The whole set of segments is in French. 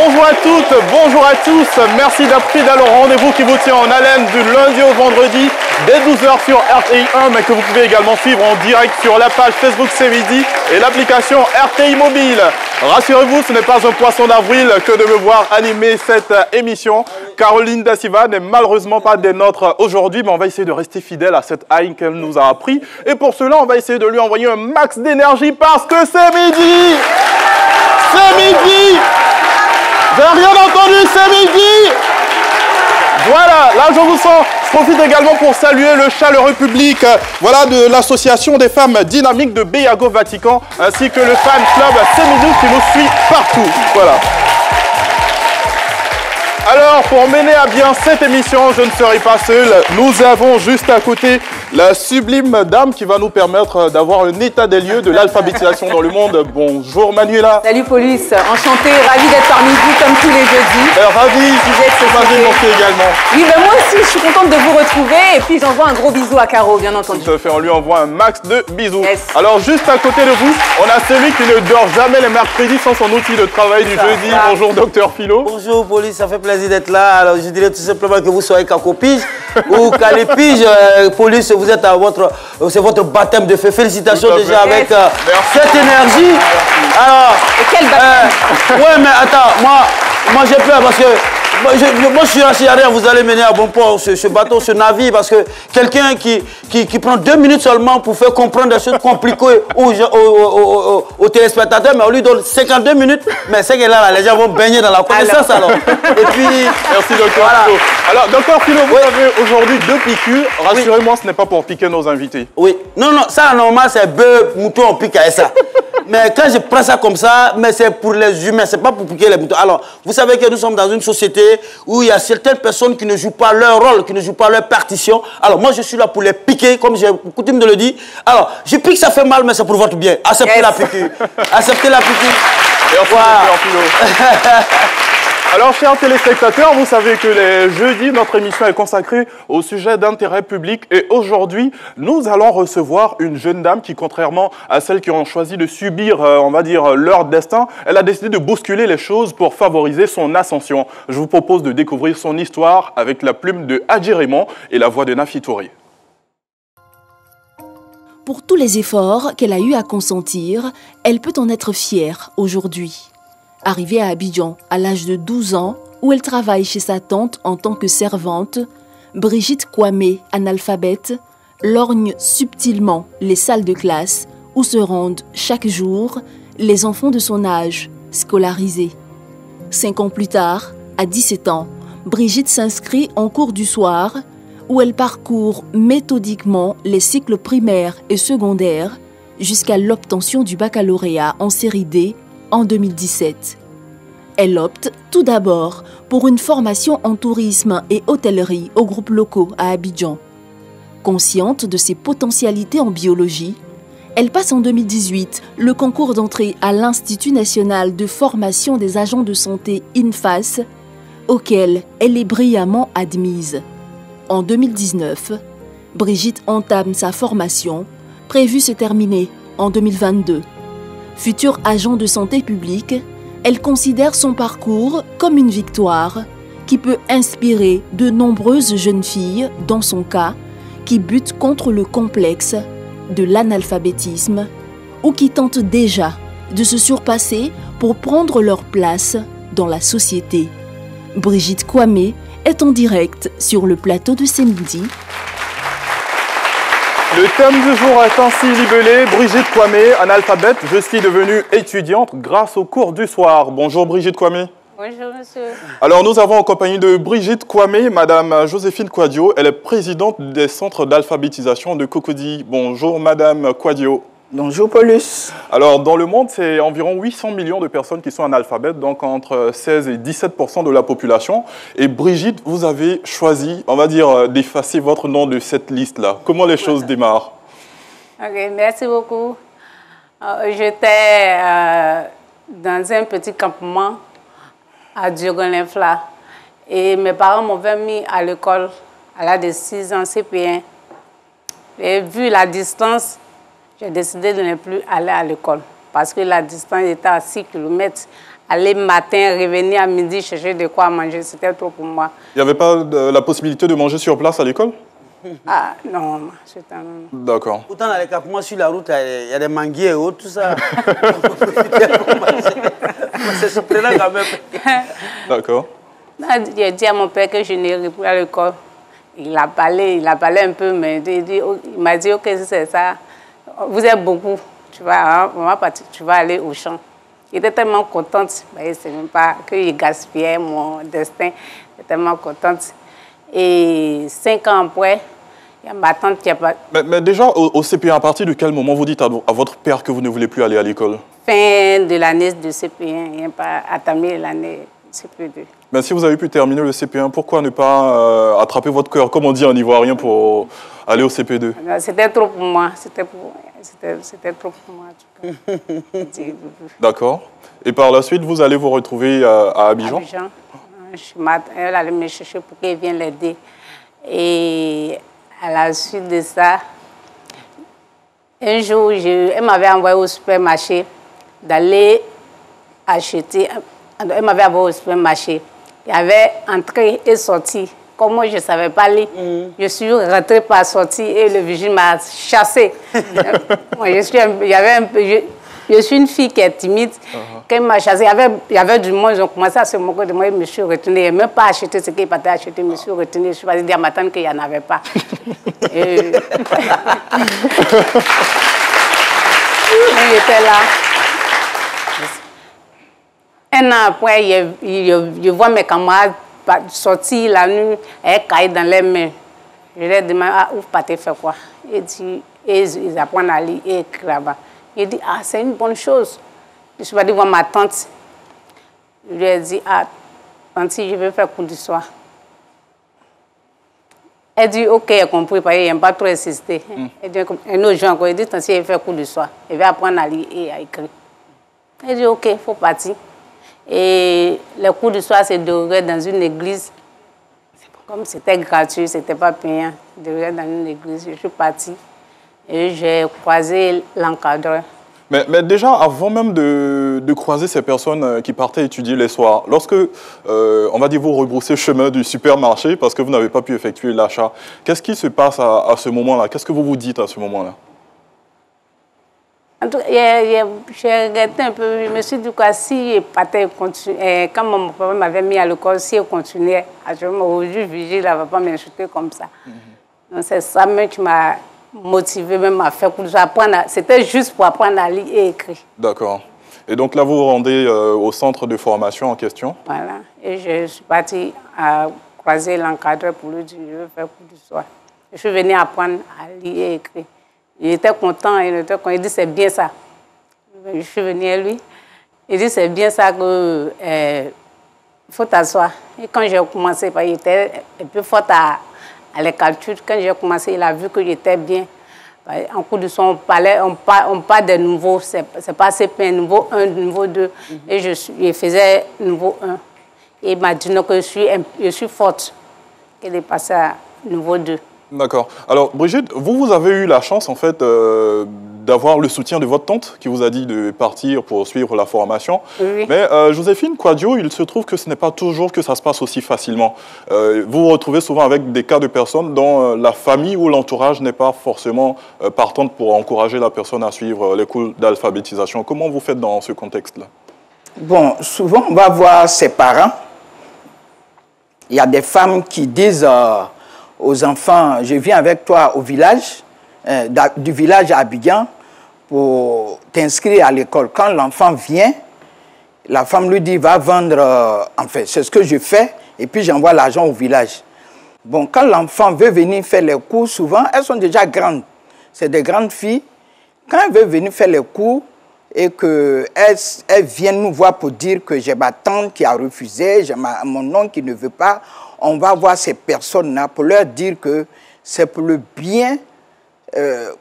Bonjour à toutes, bonjour à tous. Merci d'avoir pris le rendez-vous qui vous tient en haleine du lundi au vendredi dès 12h sur RTI 1, mais que vous pouvez également suivre en direct sur la page Facebook C'est Midi et l'application RTI Mobile. Rassurez-vous, ce n'est pas un poisson d'avril que de me voir animer cette émission. Caroline Da Silva n'est malheureusement pas des nôtres aujourd'hui, mais on va essayer de rester fidèle à cette haine qu'elle nous a appris. Et pour cela, on va essayer de lui envoyer un max d'énergie parce que c'est midi. C'est midi. J'ai rien entendu, c'est midi. Voilà, là je vous sens. Je profite également pour saluer le chaleureux public voilà, de l'association des femmes dynamiques de Beago Vatican, ainsi que le fan club C'est Midi qui nous suit partout. Voilà. Alors, pour mener à bien cette émission, je ne serai pas seul. Nous avons juste à côté la sublime dame qui va nous permettre d'avoir un état des lieux de l'alphabétisation dans le monde. Bonjour Manuela. Salut Paulus, enchantée, ravie d'être parmi vous comme tous les jeudis. Ravi, vous m'avez manqué également. Oui, ben moi aussi, je suis contente de vous retrouver et puis j'envoie un gros bisou à Caro, bien entendu. Tout à fait, on lui envoie un max de bisous. Yes. Alors, juste à côté de vous, on a celui qui ne dort jamais les mercredis sans son outil de travail du jeudi. Bonjour Docteur Philo. Bonjour Paulus, ça fait plaisir d'être là. Alors, je dirais tout simplement que vous soyez Kakopige ou Calépige. Paulus, vous êtes à c'est votre baptême de feu. Félicitations déjà avec cette énergie. Merci. Alors, et quel baptême ouais, mais attends, moi j'ai peur parce que moi je suis assis arrière, vous allez mener à bon port ce bateau, ce navire, parce que quelqu'un qui prend 2 minutes seulement pour faire comprendre des choses compliquées aux téléspectateurs, mais on lui donne 52 minutes, mais c'est que là, les gens vont baigner dans la connaissance alors. Et puis... Merci Docteur Philo. Alors Docteur Philo, vous avez aujourd'hui 2 piqûres. Rassurez-moi, ce n'est pas pour piquer nos invités. Oui, non, ça normal c'est bœuf, mouton, on pique avec ça. Mais quand je prends ça comme ça, mais c'est pour les humains, c'est pas pour piquer les moutons. Alors, vous savez que nous sommes dans une société où il y a certaines personnes qui ne jouent pas leur rôle, qui ne jouent pas leur partition. Alors, moi, je suis là pour les piquer, comme j'ai coutume de le dire. Alors, je pique, ça fait mal, mais c'est pour votre bien. Acceptez la piqûre. Acceptez la piqûre. Merci, Docteur Philo. Alors, chers téléspectateurs, vous savez que les jeudis, notre émission est consacrée au sujet d'intérêt public. Et aujourd'hui, nous allons recevoir une jeune dame qui, contrairement à celles qui ont choisi de subir, on va dire, leur destin, elle a décidé de bousculer les choses pour favoriser son ascension. Je vous propose de découvrir son histoire avec la plume de Hadji Raymond et la voix de Nafi Touré. Pour tous les efforts qu'elle a eu à consentir, elle peut en être fière aujourd'hui. Arrivée à Abidjan à l'âge de 12 ans, où elle travaille chez sa tante en tant que servante, Brigitte Kwame, analphabète, lorgne subtilement les salles de classe où se rendent chaque jour les enfants de son âge, scolarisés. 5 ans plus tard, à 17 ans, Brigitte s'inscrit en cours du soir où elle parcourt méthodiquement les cycles primaires et secondaires jusqu'à l'obtention du baccalauréat en série D en 2017. Elle opte tout d'abord pour une formation en tourisme et hôtellerie aux groupes locaux à Abidjan. Consciente de ses potentialités en biologie, elle passe en 2018 le concours d'entrée à l'Institut national de formation des agents de santé INFAS, auquel elle est brillamment admise. En 2019, Brigitte entame sa formation, prévue se terminer en 2022. Future agent de santé publique, elle considère son parcours comme une victoire qui peut inspirer de nombreuses jeunes filles, dans son cas, qui butent contre le complexe de l'analphabétisme ou qui tentent déjà de se surpasser pour prendre leur place dans la société. Brigitte Kwame est en direct sur le plateau de C'est Midi. Le thème du jour est ainsi libellé. Brigitte Kwame, analphabète, je suis devenue étudiante grâce au cours du soir. Bonjour Brigitte Kwame. Bonjour monsieur. Alors nous avons en compagnie de Brigitte Kwame, Madame Joséphine Quadio. Elle est présidente des centres d'alphabétisation de Cocody. Bonjour Madame Quadio. Bonjour Paulus. Alors dans le monde, c'est environ 800 millions de personnes qui sont analphabètes, donc entre 16 et 17% de la population. Et Brigitte, vous avez choisi, on va dire, d'effacer votre nom de cette liste-là. Comment les choses démarrent? Ok, merci beaucoup. J'étais dans un petit campement à Diogolinfla et mes parents m'avaient mis à l'école à l'âge de 6 ans, CP1. Et vu la distance, j'ai décidé de ne plus aller à l'école parce que la distance était à 6 km aller matin, revenir à midi, chercher de quoi manger. C'était trop pour moi. Il n'y avait pas la possibilité de manger sur place à l'école? Ah, non, c'était non. D'accord. Pourtant, dans les campements sur la route, il y a des manguiers et autres, tout ça. C'est surprenant quand même. D'accord. J'ai dit à mon père que je n'irai plus à l'école. Il a parlé un peu, mais il m'a dit, ok, c'est ça. Vous êtes beaucoup. Tu vas, on va partir, tu vas aller au champ. Il était tellement contente. Il ne sait même pas qu'il gaspillait mon destin. Il était tellement contente. Et 5 ans après, il y a ma tante qui a pas... Mais déjà, au CP1, à partir de quel moment vous dites à votre père que vous ne voulez plus aller à l'école? Fin de l'année de CP1, il n'y a pas attamé l'année CP2. Mais si vous avez pu terminer le CP1, pourquoi ne pas attraper votre cœur, comme on dit en ivoirien, pour aller au CP2? C'était trop pour moi. C'était trop pour moi. D'accord. Et par la suite, vous allez vous retrouver à Abidjan? Abidjan. Elle allait me chercher pour qu'elle vienne l'aider. Et à la suite de ça, un jour, elle m'avait envoyé au supermarché d'aller acheter. Elle m'avait envoyé au supermarché. Il y avait entrée et sortie. Comme moi, je ne savais pas lire, je suis rentrée par sortie et le vigile m'a chassée. Moi, je suis une fille qui est timide. Quand il m'a chassée, il y avait du monde, ils ont commencé à se moquer de moi. Je me suis retenue. Je n'ai même pas acheté ce qu'il partait acheter. Je me suis retenue. Je suis partie dire à ma tante qu'il n'y en avait pas. Il était là. Un an après, je vois mes camarades sortir la nuit avec cahier dans les mains. Je leur demande, où partez faire quoi? Ils apprennent à lire et écrire là-bas. Il dit, ah, c'est une bonne chose. Je suis allée voir ma tante. Je lui ai dit, ah, tante, je vais faire cours du soir. Elle dit, ok, elle a compris, parce qu'elle n'aime pas trop insister. Elle dit, un autre jour encore, elle dit, tante, je vais faire cours du soir. Elle va apprendre à lire et à écrire. Elle dit, ok, il faut partir. Et le cours du soir, c'est déroulé dans une église. Comme c'était gratuit, ce n'était pas payant. Déroulé dans une église. Je suis partie et j'ai croisé l'encadreur. Mais déjà, avant même de croiser ces personnes qui partaient étudier les soirs, lorsque, on va dire, vous rebroussez chemin du supermarché parce que vous n'avez pas pu effectuer l'achat, qu'est-ce qui se passe à ce moment-là? Qu'est-ce que vous vous dites à ce moment-là? En tout cas, j'ai regretté un peu. Je me suis dit que si quand mon papa m'avait mis à l'école, si il continuait, aujourd'hui, Vigile ne va pas m'insulter comme ça. Donc c'est ça même qui m'a motivé même à faire cours. C'était juste pour apprendre à lire et écrire. D'accord. Et donc là, vous vous rendez au centre de formation en question? Voilà. Et je suis partie à croiser l'encadreur pour lui dire je veux faire cours du soir. Je suis venue apprendre à lire et écrire. Il était content, il dit c'est bien ça. Je suis venue à lui. Il dit c'est bien ça que faut t'asseoir. Et quand j'ai commencé, il était un peu fort à les calculs. Quand j'ai commencé, il a vu que j'étais bien. En cours de soir, on parle de nouveau, c'est pas CP1, niveau 1, niveau 2. Et je faisais niveau 1. Et il m'a dit non, que je suis forte. Il est passé à niveau 2. D'accord. Alors, Brigitte, vous avez eu la chance, en fait, d'avoir le soutien de votre tante qui vous a dit de partir pour suivre la formation. Oui. Mais Joséphine Kouadio, il se trouve que ce n'est pas toujours que ça se passe aussi facilement. Vous vous retrouvez souvent avec des cas de personnes dont la famille ou l'entourage n'est pas forcément partante pour encourager la personne à suivre les cours d'alphabétisation. Comment vous faites dans ce contexte-là? Bon, souvent, on va voir ses parents. Il y a des femmes qui disent aux enfants, je viens avec toi au village, du village à Abidjan, pour t'inscrire à l'école. Quand l'enfant vient, la femme lui dit, va vendre, enfin, c'est ce que je fais, et puis j'envoie l'argent au village. Bon, quand l'enfant veut venir faire les cours, souvent, elles sont déjà grandes. C'est des grandes filles. Quand elle veut venir faire les cours, et qu'elles viennent nous voir pour dire que j'ai ma tante qui a refusé, j'ai mon oncle qui ne veut pas, on va voir ces personnes-là pour leur dire que c'est pour le bien,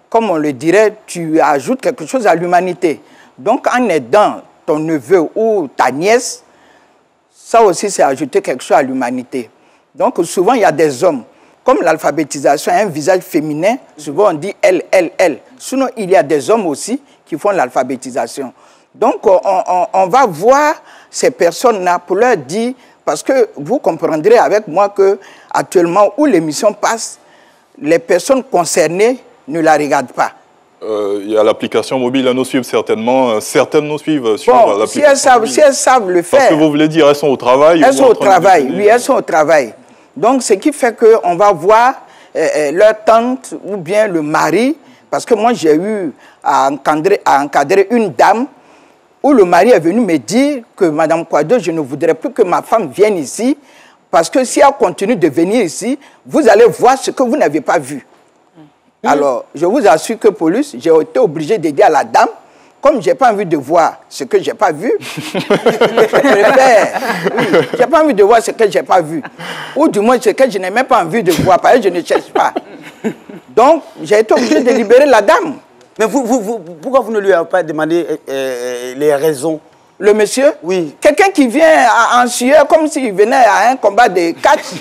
comme on le dirait, tu ajoutes quelque chose à l'humanité. Donc, en aidant ton neveu ou ta nièce, ça aussi, c'est ajouter quelque chose à l'humanité. Donc, souvent, il y a des hommes. Comme l'alphabétisation a un visage féminin, souvent on dit elle, elle, elle. Sinon, il y a des hommes aussi qui font l'alphabétisation. Donc, on va voir ces personnes-là pour leur dire, parce que vous comprendrez avec moi que actuellement où l'émission passe, les personnes concernées ne la regardent pas. Il y a l'application mobile, elles nous suivent certainement. Certaines nous suivent sur l'application si elles savent le faire. Parce que vous voulez dire, elles sont au travail. Elles sont au travail, oui, elles sont au travail. Donc, ce qui fait qu'on va voir leur tante ou bien le mari, parce que moi, j'ai eu à encadrer une dame où le mari est venu me dire que Madame Kouado, je ne voudrais plus que ma femme vienne ici, parce que si elle continue de venir ici, vous allez voir ce que vous n'avez pas vu. Alors, je vous assure que pour lui, j'ai été obligé de dire à la dame, comme je n'ai pas envie de voir ce que je n'ai pas vu, je n'ai pas envie de voir ce que je n'ai pas vu. Ou du moins ce que je n'ai même pas envie de voir, parce que je ne cherche pas. Donc, j'ai été obligé de libérer la dame. Mais pourquoi vous ne lui avez pas demandé les raisons? Le monsieur? Oui. Quelqu'un qui vient en sueur comme s'il venait à un combat de catch.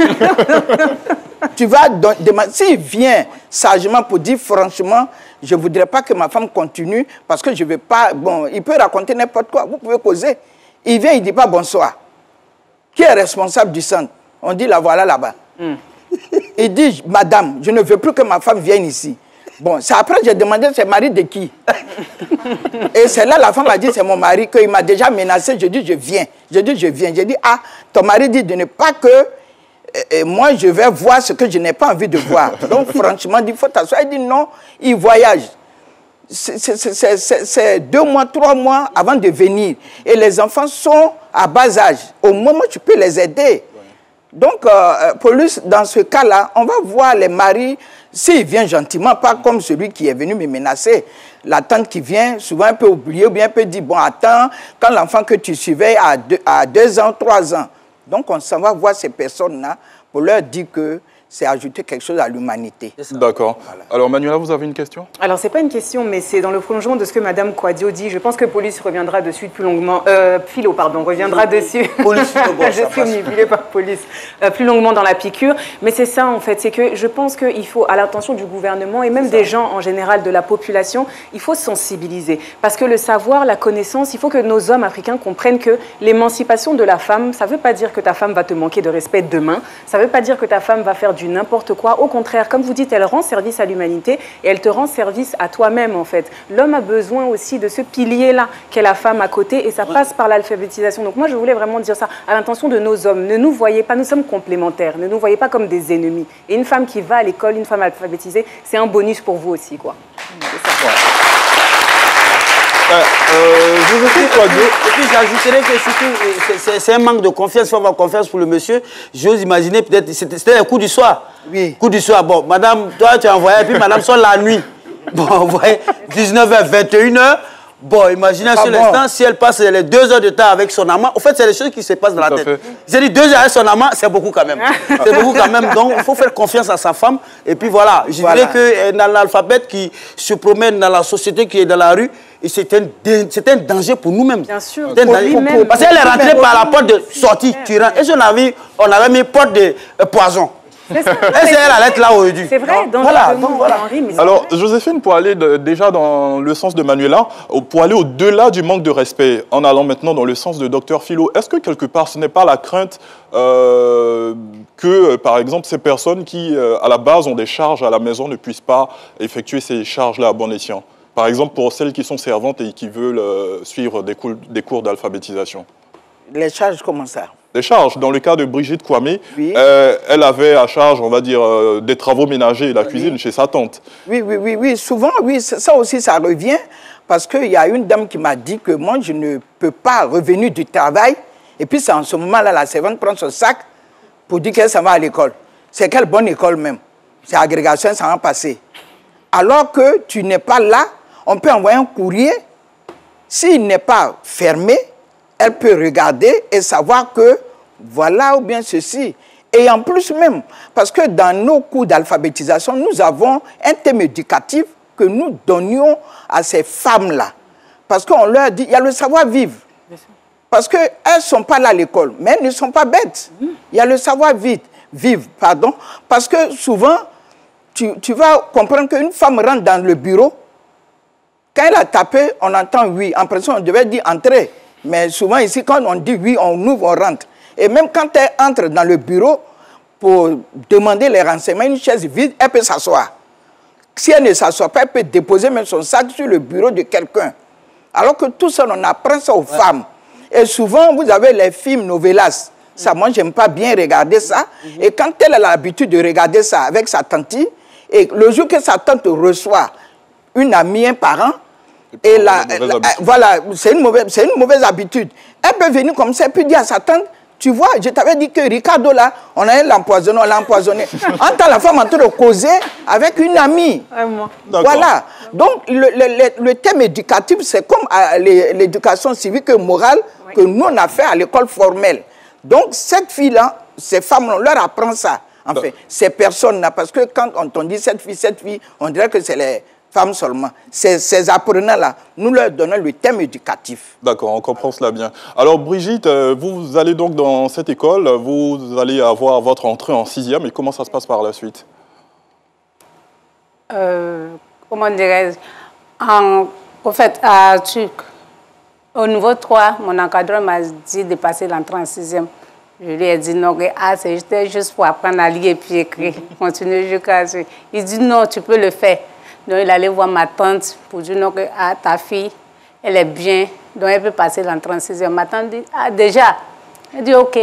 Tu vas demander, s'il vient sagement pour dire franchement, je ne voudrais pas que ma femme continue parce que je ne veux pas, bon, il peut raconter n'importe quoi, vous pouvez causer. Il vient, il ne dit pas bonsoir. Qui est responsable du centre? On dit la voilà là-bas. Il dit, madame, je ne veux plus que ma femme vienne ici. Bon, c'est après j'ai demandé, c'est mari de qui? Et c'est là la femme a dit, c'est mon mari, qu'il m'a déjà menacé. Je dis, je viens. Je dis, je viens. Je dis, ah, ton mari dit de ne pas que moi, je vais voir ce que je n'ai pas envie de voir. Donc, franchement, il faut t'asseoir. Il dit, non, il voyage. C'est 2 mois, 3 mois avant de venir. Et les enfants sont à bas âge. Au moment où tu peux les aider. Donc, pour lui, dans ce cas-là, on va voir les maris, s'il vient gentiment, pas comme celui qui est venu me menacer. La tante qui vient, souvent, elle peut oublier ou bien elle peut dire, bon, attends, quand l'enfant que tu suivais a 2 ans, 3 ans. Donc, on s'en va voir ces personnes-là pour leur dire que c'est ajouter quelque chose à l'humanité. D'accord. Voilà. Alors, Manuela, vous avez une question? Alors, ce n'est pas une question, mais c'est dans le prolongement de ce que Mme Kouadio dit. Je pense que Police reviendra dessus plus longuement. Philo, pardon, reviendra dessus. Police, je suis omnibulée par Police. Plus longuement dans la piqûre. Mais c'est ça, en fait. C'est que je pense qu'il faut, à l'attention du gouvernement et même des gens en général, de la population, il faut sensibiliser. Parce que le savoir, la connaissance, il faut que nos hommes africains comprennent que l'émancipation de la femme, ça ne veut pas dire que ta femme va te manquer de respect demain. Ça ne veut pas dire que ta femme va faire du n'importe quoi. Au contraire, comme vous dites, elle rend service à l'humanité et elle te rend service à toi-même, en fait. L'homme a besoin aussi de ce pilier-là qu'est la femme à côté et ça passe par l'alphabétisation. Donc moi, je voulais vraiment dire ça à l'intention de nos hommes. Ne nous voyez pas, nous sommes complémentaires. Ne nous voyez pas comme des ennemis. Et une femme qui va à l'école, une femme alphabétisée, c'est un bonus pour vous aussi, quoi. C'est ça. Et puis j'ajouterais que surtout, c'est un manque de confiance. Il faut avoir confiance pour le monsieur. J'ose imaginer peut-être, c'était un coup du soir. Oui. Coup du soir. Bon, madame, toi tu as envoyé, et puis madame sort la nuit. Bon, vous voyez, 19h, 21h. Bon, imaginez sur l'instant, si elle passe les 2 heures de temps avec son amant. En fait, c'est les choses qui se passent dans la tête. J'ai dit 2 heures avec son amant, c'est beaucoup quand même. C'est beaucoup quand même. Donc, il faut faire confiance à sa femme. Et puis voilà, je dirais qu'un analphabète qui se promène dans la société, qui est dans la rue, c'est un danger pour nous-mêmes. Bien sûr. Parce qu'elle est rentrée par la porte de sortie. Et on avait mis porte de poison. C'est ça. Elle allait être là aujourd'hui. C'est vrai. Voilà. Alors, Joséphine, pour aller déjà dans le sens de Manuela, pour aller au-delà du manque de respect, en allant maintenant dans le sens de Dr Philo, est-ce que quelque part, ce n'est pas la crainte que, par exemple, ces personnes qui, à la base, ont des charges à la maison ne puissent pas effectuer ces charges-là à bon escient? Par exemple, pour celles qui sont servantes et qui veulent suivre des cours d'alphabétisation. Les charges, comment ça? Des charges. Dans le cas de Brigitte Kwame, oui. Elle avait à charge, on va dire, des travaux ménagers et la cuisine chez sa tante. Oui. Souvent, oui, ça aussi, ça revient. Parce qu'il y a une dame qui m'a dit que moi, je ne peux pas revenir du travail. Et puis, c'est en ce moment-là, la servante prend son sac pour dire qu'elle s'en va à l'école. C'est quelle bonne école même? C'est agrégation, ça va passer. Alors que tu n'es pas là, on peut envoyer un courrier. S'il n'est pas fermé, elle peut regarder et savoir que voilà ou bien ceci. Et en plus même, parce que dans nos cours d'alphabétisation, nous avons un thème éducatif que nous donnions à ces femmes-là. Parce qu'on leur dit, il y a le savoir-vivre. Parce qu'elles ne sont pas là à l'école, mais elles ne sont pas bêtes. Il y a le savoir-vivre, parce que souvent, tu vas comprendre qu'une femme rentre dans le bureau, Quand elle a tapé, on entend oui. En principe, on devait dire entrer. Mais souvent ici, quand on dit oui, on ouvre, on rentre. Et même quand elle entre dans le bureau pour demander les renseignements, une chaise vide, elle peut s'asseoir. Si elle ne s'assoit pas, elle peut déposer même son sac sur le bureau de quelqu'un. Alors que tout ça, on apprend ça aux femmes. Et souvent, vous avez les films novelas. Ça, moi, j'aime pas bien regarder ça. Et quand elle a l'habitude de regarder ça avec sa tante, et le jour que sa tante reçoit une amie, un parent, et voilà, c'est une mauvaise habitude. Elle peut venir comme ça, et puis dire à sa tante, tu vois, je t'avais dit que Ricardo, là, on allait l'empoisonner, on l'a empoisonné. Entend la femme en train de causer avec une amie. Voilà. Donc, le thème éducatif, c'est comme l'éducation civique et morale que nous, on a fait à l'école formelle. Donc, cette fille-là, ces femmes-là, on leur apprend ça. En fait, ces personnes-là, parce que quand on dit cette fille, on dirait que c'est les femmes seulement. Ces apprenants-là, nous leur donnons le thème éducatif. D'accord, on comprend cela bien. Alors Brigitte, vous allez donc dans cette école, vous allez avoir votre entrée en 6e, et comment ça se passe par la suite? Comment dirais-je? Au fait, au niveau 3, mon encadreur m'a dit de passer l'entrée en 6e. Je lui ai dit non, c'était juste pour apprendre à lire et puis écrire. Continuer jusqu'à ce. Il dit non, tu peux le faire. Donc il allait voir ma tante pour dire non, ta fille, elle est bien, donc elle peut passer l'entrée en 6e. Ma tante dit, ah déjà. Elle dit ok.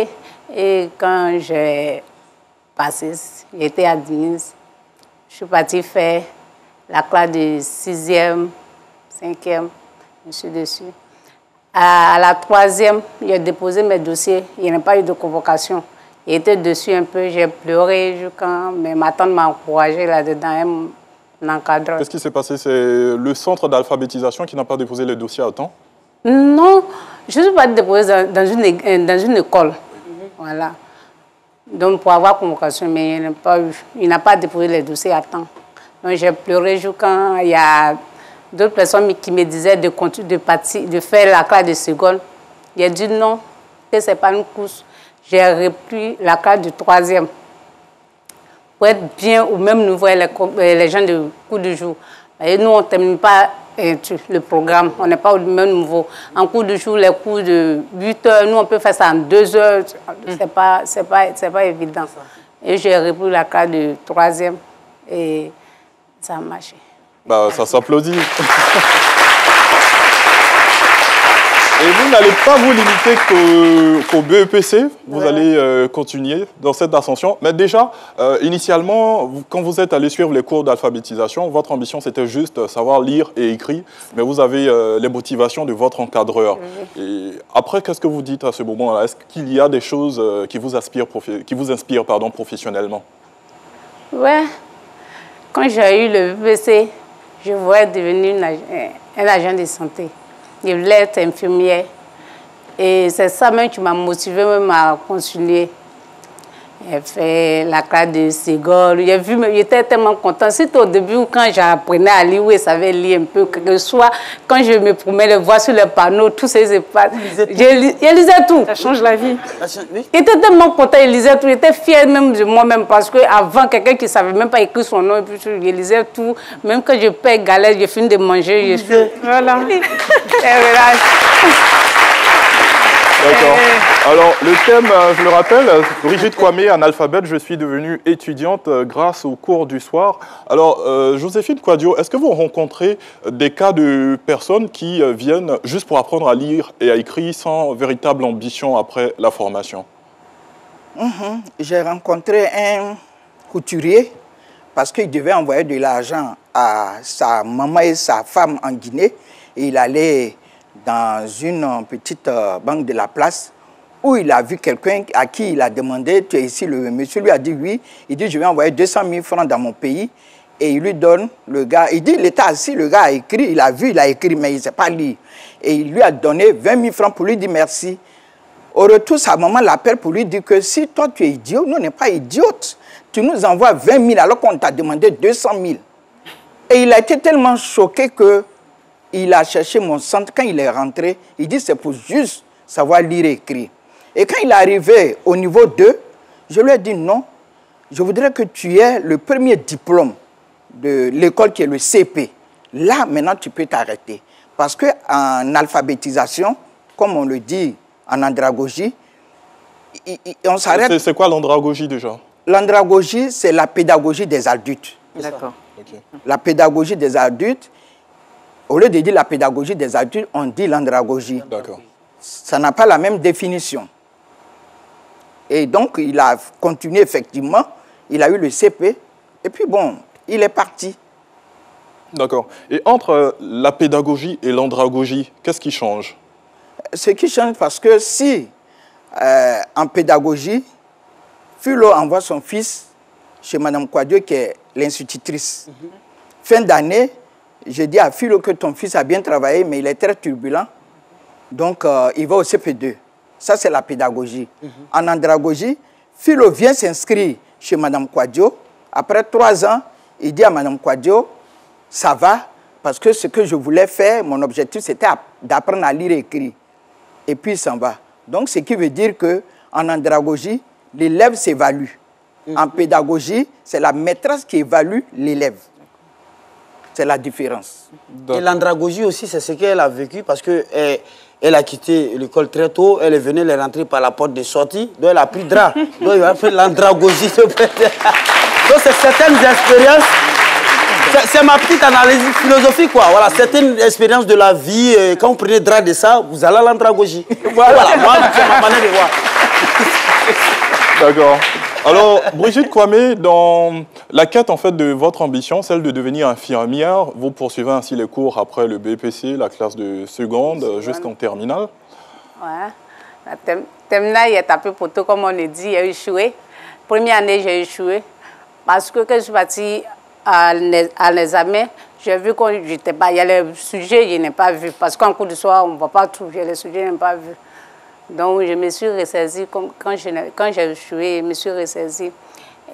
Et quand j'ai passé, j'étais admise, je suis partie faire la classe de 6e, 5e, je suis dessus. À la 3e, j'ai déposé mes dossiers, il n'y a pas eu de convocation. J'étais dessus un peu, j'ai pleuré, mais ma tante m'a encouragée là-dedans, elle m'encadre. Qu'est-ce qui s'est passé? C'est le centre d'alphabétisation qui n'a pas déposé les dossiers à temps? Non, je ne suis pas déposée dans une école. Voilà. Donc pour avoir convocation, mais il n'a pas déposé les dossiers à temps. Donc j'ai pleuré quand il y a d'autres personnes qui me disaient de continuer de faire la classe de seconde. J'ai dit non, que ce n'est pas une course. J'ai repris la classe de 3e pour être bien au même niveau les gens de cours du jour. Et nous, on ne termine pas le programme, on n'est pas au même niveau. En cours du jour, les cours de 8 heures, nous, on peut faire ça en 2 heures. Ce n'est pas évident. Et j'ai repris la classe de 3e et ça a marché. Bah, ça s'applaudit. Et vous n'allez pas vous limiter qu'au BEPC, vous allez continuer dans cette ascension. Mais déjà, initialement, quand vous êtes allé suivre les cours d'alphabétisation, votre ambition c'était juste savoir lire et écrire, mais vous avez les motivations de votre encadreur. Et après, qu'est-ce que vous dites à ce moment-là? Est-ce qu'il y a des choses qui vous inspirent professionnellement? Ouais, quand j'ai eu le BEPC, je voulais devenir un agent de santé. Je voulais être infirmière. Et c'est ça même qui m'a motivée même à continuer. J'ai fait la classe de Ségol. J'étais tellement contente. C'était au début quand j'apprenais à lire, je savais lire un peu. Que soit quand je me promenais, le voir sur les panneaux, tous ces espaces. Je lisais tout. Ça change la vie. J'étais tellement contente, je lisais tout. J'étais fière même de moi-même parce qu'avant, quelqu'un qui ne savait même pas écrire son nom, et puis je lisais tout. Même quand je paie galette, je finis de manger. Voilà. D'accord. Alors, le thème, je le rappelle, Brigitte Kwame, analphabète, je suis devenue étudiante grâce au cours du soir. Alors, Joséphine Kouadio, est-ce que vous rencontrez des cas de personnes qui viennent juste pour apprendre à lire et à écrire sans véritable ambition après la formation? J'ai rencontré un couturier parce qu'il devait envoyer de l'argent à sa maman et sa femme en Guinée. Et il allait dans une petite banque de la place où il a vu quelqu'un à qui il a demandé, tu es ici, le monsieur lui a dit oui. Il dit, je vais envoyer 200 000 francs dans mon pays. Et il lui donne, le gars, il dit, il était assis, le gars a écrit, il a vu, il a écrit, mais il ne sait pas lire. Et il lui a donné 20 000 francs pour lui dire merci. Au retour, sa maman l'appelle pour lui dire que si toi tu es idiot, nous on n'est pas idiotes. Tu nous envoies 20 000 alors qu'on t'a demandé 200 000. Et il a été tellement choqué que il a cherché mon centre. Quand il est rentré, il dit c'est pour juste savoir lire et écrire. Et quand il est arrivé au niveau 2, je lui ai dit non, je voudrais que tu aies le premier diplôme de l'école qui est le CP. là, maintenant, tu peux t'arrêter. Parce qu'en alphabétisation, comme on le dit en andragogie, on s'arrête. C'est quoi l'andragogie déjà? L'andragogie, c'est la pédagogie des adultes. D'accord. Okay. La pédagogie des adultes, au lieu de dire la pédagogie des adultes, on dit l'andragogie. D'accord. Ça n'a pas la même définition. Et donc, il a continué effectivement, il a eu le CP, et puis bon, il est parti. D'accord. Et entre la pédagogie et l'andragogie, qu'est-ce qui change? Ce qui change, parce que si, en pédagogie, Philo envoie son fils chez Mme Kouadio, qui est l'institutrice. Fin d'année, je dis à Philo que ton fils a bien travaillé, mais il est très turbulent. Donc, il va au CP2. Ça, c'est la pédagogie. En andragogie, Philo vient s'inscrire chez Mme Kouadio. Après 3 ans, il dit à Mme Kouadio, ça va, parce que ce que je voulais faire, mon objectif, c'était d'apprendre à lire et écrire. Et puis, il s'en va. Donc, ce qui veut dire qu'en andragogie, l'élève s'évalue. En pédagogie, c'est la maîtresse qui évalue l'élève. C'est la différence. Et l'andragogie aussi, c'est ce qu'elle a vécu parce qu'elle a quitté l'école très tôt. Elle est venue les rentrer par la porte de sortie. Donc, elle a pris drap. Donc, il a fait l'andragogie. Donc, c'est certaines expériences. C'est ma petite analyse philosophique, quoi. Voilà, certaines expériences de la vie. Quand vous prenez drap de ça, vous allez à l'andragogie. Voilà, moi, c'est ma manière de voir. D'accord. Alors, Brigitte Kwame, dans la quête en fait de votre ambition, celle de devenir infirmière, vous poursuivez ainsi les cours après le BPC, la classe de seconde, jusqu'en terminale. Ouais. La terminale, il est tapé pour tout, comme on le dit, il a échoué. Première année, j'ai échoué. Parce que quand je suis partie à l'examen, j'ai vu qu'il y a les sujets, je n'ai pas vu. Parce qu'en cours du soir, on ne voit pas tout, les sujets, je n'ai pas vu. Donc, je me suis ressaisie, quand j'ai échoué, je me suis ressaisie.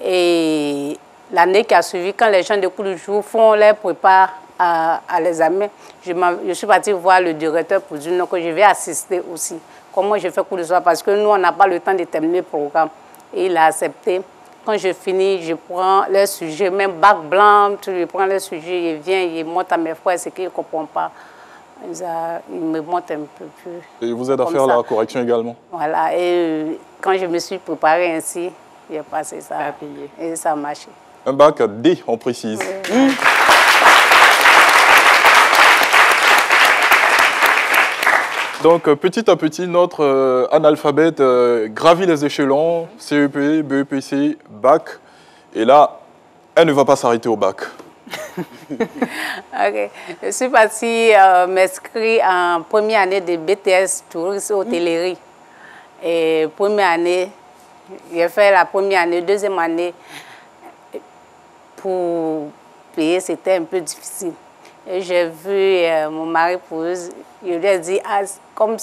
Et l'année qui a suivi, quand les gens de cours du jour font les prépas à l'examen, je suis partie voir le directeur pour dire que je vais assister aussi. Comment je fais cours du soir, parce que nous, on n'a pas le temps de terminer le programme. Et il a accepté. Quand je finis, je prends les sujets, même bac blanc, je prends les sujets, il vient, il montre à mes frères ce qu'ils ne comprennent pas. Il me montre un peu plus. Et vous aide à faire la correction également. Voilà, et quand je me suis préparée ainsi, j'ai passé ça et ça a marché. Un bac D, on précise. Oui. Donc, petit à petit, notre analphabète gravit les échelons, CEP, BEPC, bac. Et là, elle ne va pas s'arrêter au bac. Ok. Je suis partie m'inscrire en première année de BTS Tourisme Hôtellerie. Et première année, j'ai fait la première année, deuxième année, pour payer, c'était un peu difficile. Et j'ai vu mon mari épouse, je lui ai dit, ah, comme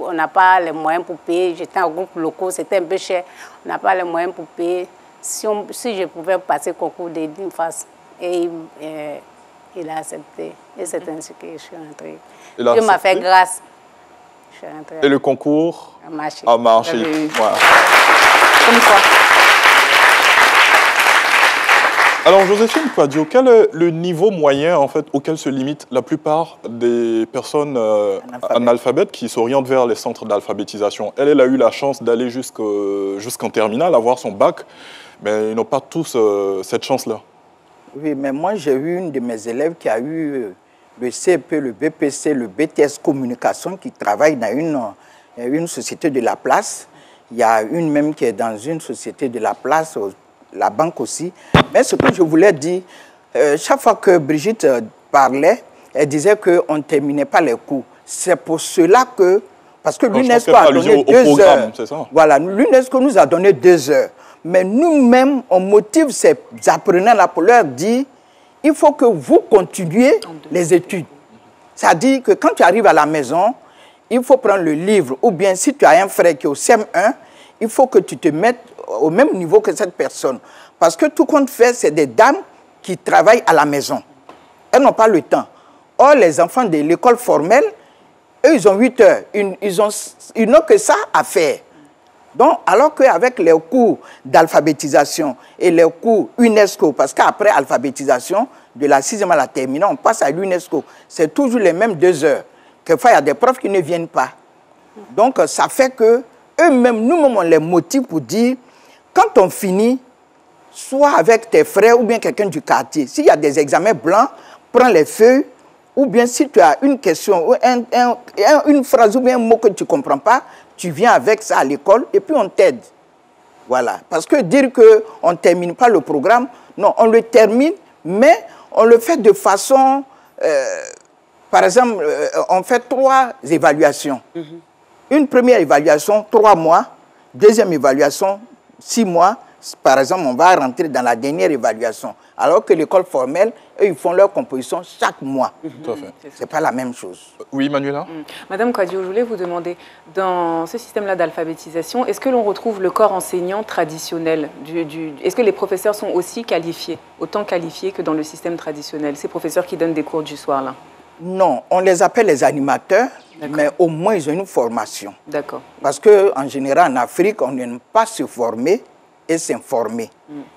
on n'a pas les moyens pour payer, j'étais en groupe local, c'était un peu cher, on n'a pas les moyens pour payer. Si je pouvais passer le concours de l'INFAS. Et il a accepté. Et c'est ainsi que je suis entrée. Dieu m'a fait grâce. Je suis entrée. Et le concours a marché. Voilà. Comme quoi. Alors, Joséphine Kouadio, quel est le niveau moyen en fait, auquel se limitent la plupart des personnes analphabètes qui s'orientent vers les centres d'alphabétisation? Elle a eu la chance d'aller jusqu'en terminale, avoir son bac, mais ils n'ont pas tous cette chance-là. Oui, mais moi, j'ai eu une de mes élèves qui a eu le CEP, le BPC, le BTS Communication, qui travaille dans une société de la place. Il y a une même qui est dans une société de la place, la banque aussi. Mais ce que je voulais dire, chaque fois que Brigitte parlait, elle disait qu'on ne terminait pas les cours. C'est pour cela que, parce que l'UNESCO a donné 2 heures. Voilà, l'UNESCO nous a donné 2 heures. Mais nous-mêmes, on motive ces apprenants-là pour leur dire, il faut que vous continuiez les études. C'est-à-dire que quand tu arrives à la maison, il faut prendre le livre. Ou bien si tu as un frère qui est au CM1, il faut que tu te mettes au même niveau que cette personne. Parce que tout compte fait, c'est des dames qui travaillent à la maison. Elles n'ont pas le temps. Or, les enfants de l'école formelle, eux, ils ont 8 heures. Ils n'ont que ça à faire. Donc, alors qu'avec les cours d'alphabétisation et les cours UNESCO, parce qu'après alphabétisation, de la 6e à la terminale, on passe à l'UNESCO. C'est toujours les mêmes 2 heures. Quelquefois, il y a des profs qui ne viennent pas. Donc, ça fait que eux-mêmes, nous-mêmes, on les motive pour dire, quand on finit, soit avec tes frères ou bien quelqu'un du quartier, s'il y a des examens blancs, prends les feuilles, ou bien si tu as une question, ou une phrase ou bien un mot que tu ne comprends pas, tu viens avec ça à l'école et puis on t'aide. Voilà. Parce que dire qu'on ne termine pas le programme, non, on le termine, mais on le fait de façon... par exemple, on fait 3 évaluations. Une première évaluation, 3 mois. Deuxième évaluation, 6 mois. Par exemple, on va rentrer dans la dernière évaluation. Alors que l'école formelle, eux, ils font leur composition chaque mois. Tout à fait. Ce n'est pas la même chose. Oui, Manuela. Madame Kwadio, je voulais vous demander, dans ce système-là d'alphabétisation, est-ce que l'on retrouve le corps enseignant traditionnel Est-ce que les professeurs sont aussi qualifiés, autant qualifiés que dans le système traditionnel, ces professeurs qui donnent des cours du soir là? Non, on les appelle les animateurs, mais au moins ils ont une formation. D'accord. Parce qu'en général, en Afrique, on n'aime pas se former et s'informer.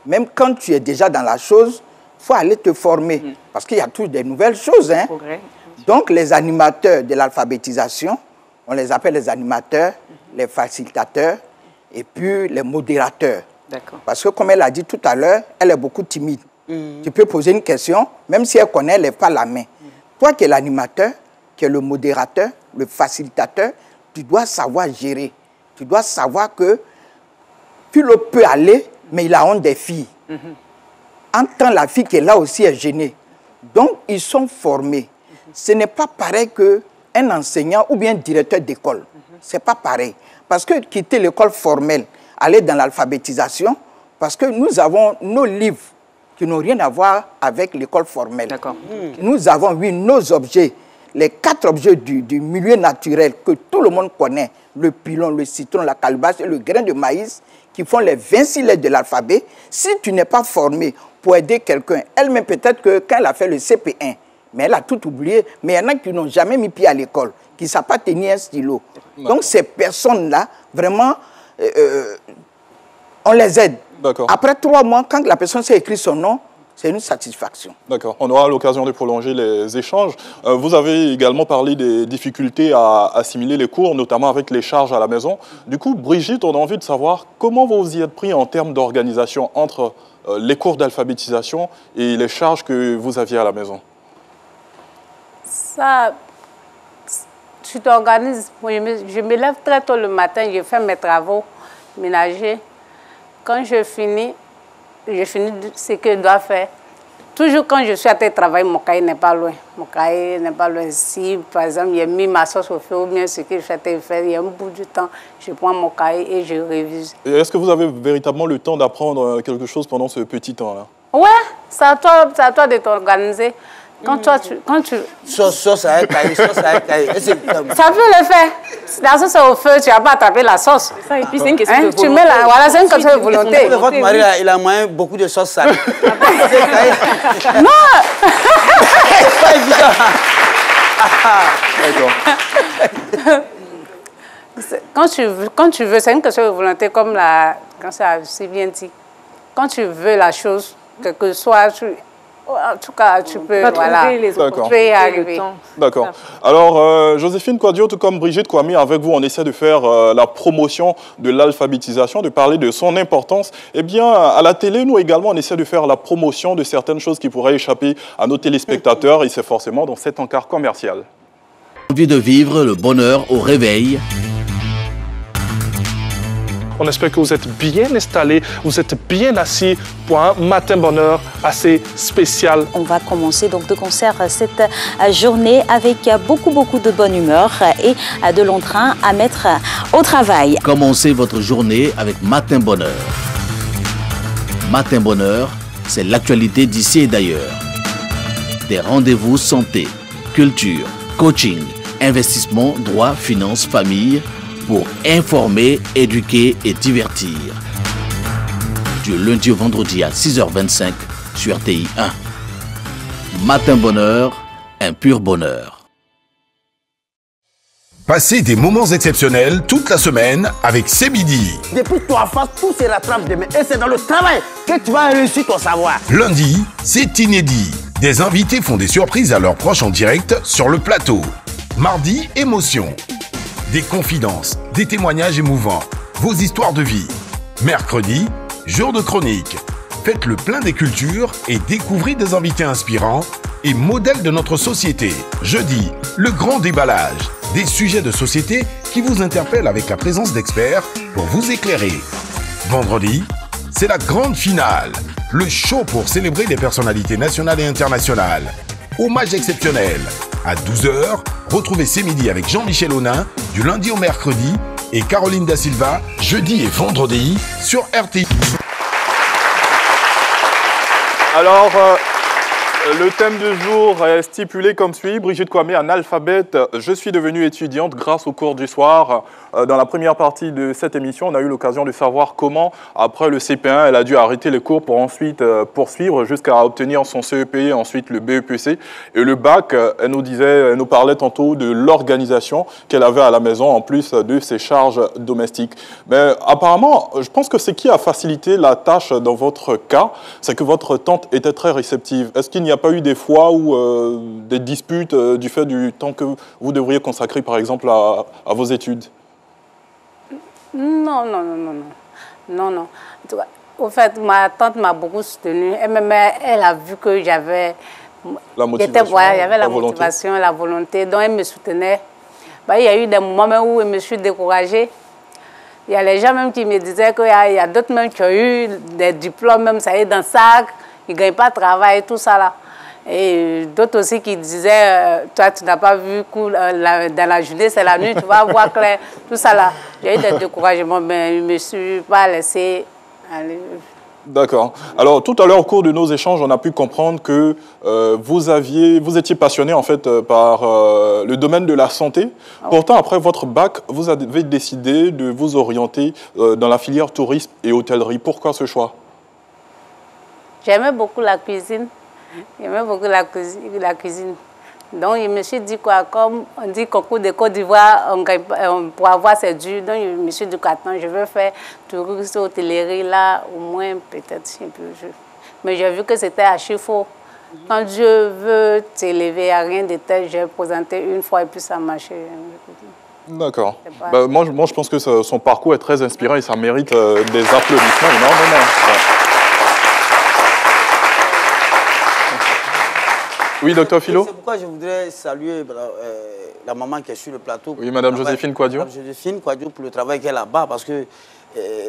Même quand tu es déjà dans la chose, il faut aller te former. Parce qu'il y a toujours des nouvelles choses. Hein. Donc, les animateurs de l'alphabétisation, on les appelle les animateurs, les facilitateurs et puis les modérateurs. Parce que, comme elle a dit tout à l'heure, elle est beaucoup timide. Tu peux poser une question, même si elle connaît, elle ne lève pas la main. Toi qui es l'animateur, qui es le modérateur, le facilitateur, tu dois savoir gérer. Tu dois savoir que Philo peut aller, mais il a honte des filles. En tant la fille qui est là aussi est gênée. Donc, ils sont formés. Ce n'est pas pareil qu'un enseignant ou bien un directeur d'école. Ce n'est pas pareil. Parce que quitter l'école formelle, aller dans l'alphabétisation, parce que nous avons nos livres qui n'ont rien à voir avec l'école formelle. Nous avons, oui, nos objets, les 4 objets du milieu naturel que tout le monde connaît, le pilon, le citron, la calebasse et le grain de maïs, qui font les 26 lettres de l'alphabet. Si tu n'es pas formé pour aider quelqu'un, elle-même peut-être que quand elle a fait le CP1, mais elle a tout oublié, mais il y en a qui n'ont jamais mis pied à l'école, qui ne savent pas tenir un stylo. Donc ces personnes-là, vraiment, on les aide. Après 3 mois, quand la personne s'est écrit son nom, c'est une satisfaction. D'accord. On aura l'occasion de prolonger les échanges. Vous avez également parlé des difficultés à assimiler les cours, notamment avec les charges à la maison. Du coup, Brigitte, on a envie de savoir comment vous y êtes pris en termes d'organisation entre les cours d'alphabétisation et les charges que vous aviez à la maison. Ça, tu t'organises. Je me lève très tôt le matin, je fais mes travaux ménagers. Quand je finis ce que je dois faire. Toujours quand je suis à travailler, mon cahier n'est pas loin. Mon cahier n'est pas loin. Si, par exemple, j'ai mis ma sauce au feu ou bien ce que je fais faire, il y a un bout du temps, je prends mon cahier et je révise. Est-ce que vous avez véritablement le temps d'apprendre quelque chose pendant ce petit temps-là? Ouais, c'est à toi de t'organiser. Quand tu... Sauce à cahier, sauce à cahier. Ça peut le faire. La sauce est au feu, tu n'as pas tapé la sauce. Ça, et puis c'est une question de volonté. Tu mets voilà, c'est une question de volonté. Votre mari, il a moyen beaucoup de sauce salée. Non. C'est pas évident. D'accord. Quand tu veux, c'est une question de volonté, comme quand c'est bien dit. Quand tu veux la chose, quel que soit... En tout cas, tu peux trouver les opportunités, arriver. D'accord. Alors, Joséphine Kwadio, tout comme Brigitte Kwame, avec vous, on essaie de faire la promotion de l'alphabétisation, de parler de son importance. Eh bien, à la télé, nous également, on essaie de faire la promotion de certaines choses qui pourraient échapper à nos téléspectateurs, et c'est forcément dans cet encart commercial. Envie de vivre le bonheur au réveil. On espère que vous êtes bien installés, vous êtes bien assis pour un matin bonheur assez spécial. On va commencer donc de concert cette journée avec beaucoup de bonne humeur et de l'entrain à mettre au travail. Commencez votre journée avec Matin Bonheur. Matin Bonheur, c'est l'actualité d'ici et d'ailleurs. Des rendez-vous santé, culture, coaching, investissement, droit, finance, famille, pour informer, éduquer et divertir. Du lundi au vendredi à 6h25 sur RTI 1. Matin Bonheur, un pur bonheur. Passez des moments exceptionnels toute la semaine avec C'est Midi. Depuis toi face, tout se rattrape demain. Et c'est dans le travail que tu vas réussir ton savoir. Lundi, c'est inédit. Des invités font des surprises à leurs proches en direct sur le plateau. Mardi, émotion. Des confidences, des témoignages émouvants, vos histoires de vie. Mercredi, jour de chronique. Faites le plein des cultures et découvrez des invités inspirants et modèles de notre société. Jeudi, le grand déballage. Des sujets de société qui vous interpellent avec la présence d'experts pour vous éclairer. Vendredi, c'est la grande finale. Le show pour célébrer des personnalités nationales et internationales. Hommage exceptionnel. À 12h, retrouvez C'est Midi avec Jean-Michel Aunin du lundi au mercredi et Caroline Da Silva jeudi et vendredi sur RTI. Alors, le thème du jour est stipulé comme suit. Brigitte Kwame, analphabète, je suis devenue étudiante grâce au cours du soir. Dans la première partie de cette émission, on a eu l'occasion de savoir comment, après le CP1, elle a dû arrêter les cours pour ensuite poursuivre jusqu'à obtenir son CEP, ensuite le BEPC. Et le bac, elle nous parlait tantôt de l'organisation qu'elle avait à la maison, en plus de ses charges domestiques. Mais apparemment, je pense que ce qui a facilité la tâche dans votre cas, c'est que votre tante était très réceptive. Est-ce qu'il n'y a pas eu des fois où des disputes du fait du temps que vous devriez consacrer, par exemple, à vos études? Non. Au fait, ma tante m'a beaucoup soutenue. Elle a vu que j'avais la motivation, la volonté. Donc, elle me soutenait. Il y a eu des moments même où je me suis découragée. Il y a les gens même qui me disaient qu'il y a d'autres même qui ont eu des diplômes, même ça y est, dans le sac. Ils ne gagnent pas de travail, tout ça là. Et d'autres aussi qui disaient, toi tu n'as pas vu dans la journée, c'est la nuit, tu vas voir clair, tout ça là. J'ai eu des découragements, mais je ne me suis pas laissé aller. D'accord. Alors, tout à l'heure, au cours de nos échanges, on a pu comprendre que vous étiez passionné en fait par le domaine de la santé. Pourtant, après votre bac, vous avez décidé de vous orienter dans la filière tourisme et hôtellerie. Pourquoi ce choix? J'aimais beaucoup la cuisine. J'aimais beaucoup la cuisine. Donc, je me suis dit quoi, comme on dit concours de Côte d'Ivoire, pour avoir c'est dur. Donc, je me suis dit qu'attends, je veux faire tourisme, hôtellerie là, au moins peut-être un peu. Mais j'ai vu que c'était archi faux. Quand Dieu veut t'élever à rien de tel, j'ai présenté une fois et puis ça marchait. D'accord. Moi, je pense que son parcours est très inspirant et ça mérite des applaudissements énormément. Ouais. Oui, docteur Philo. C'est pourquoi je voudrais saluer la maman qui est sur le plateau. Oui, madame Joséphine Kouadio. Madame Joséphine Kouadio pour le travail qu'elle a là-bas, parce que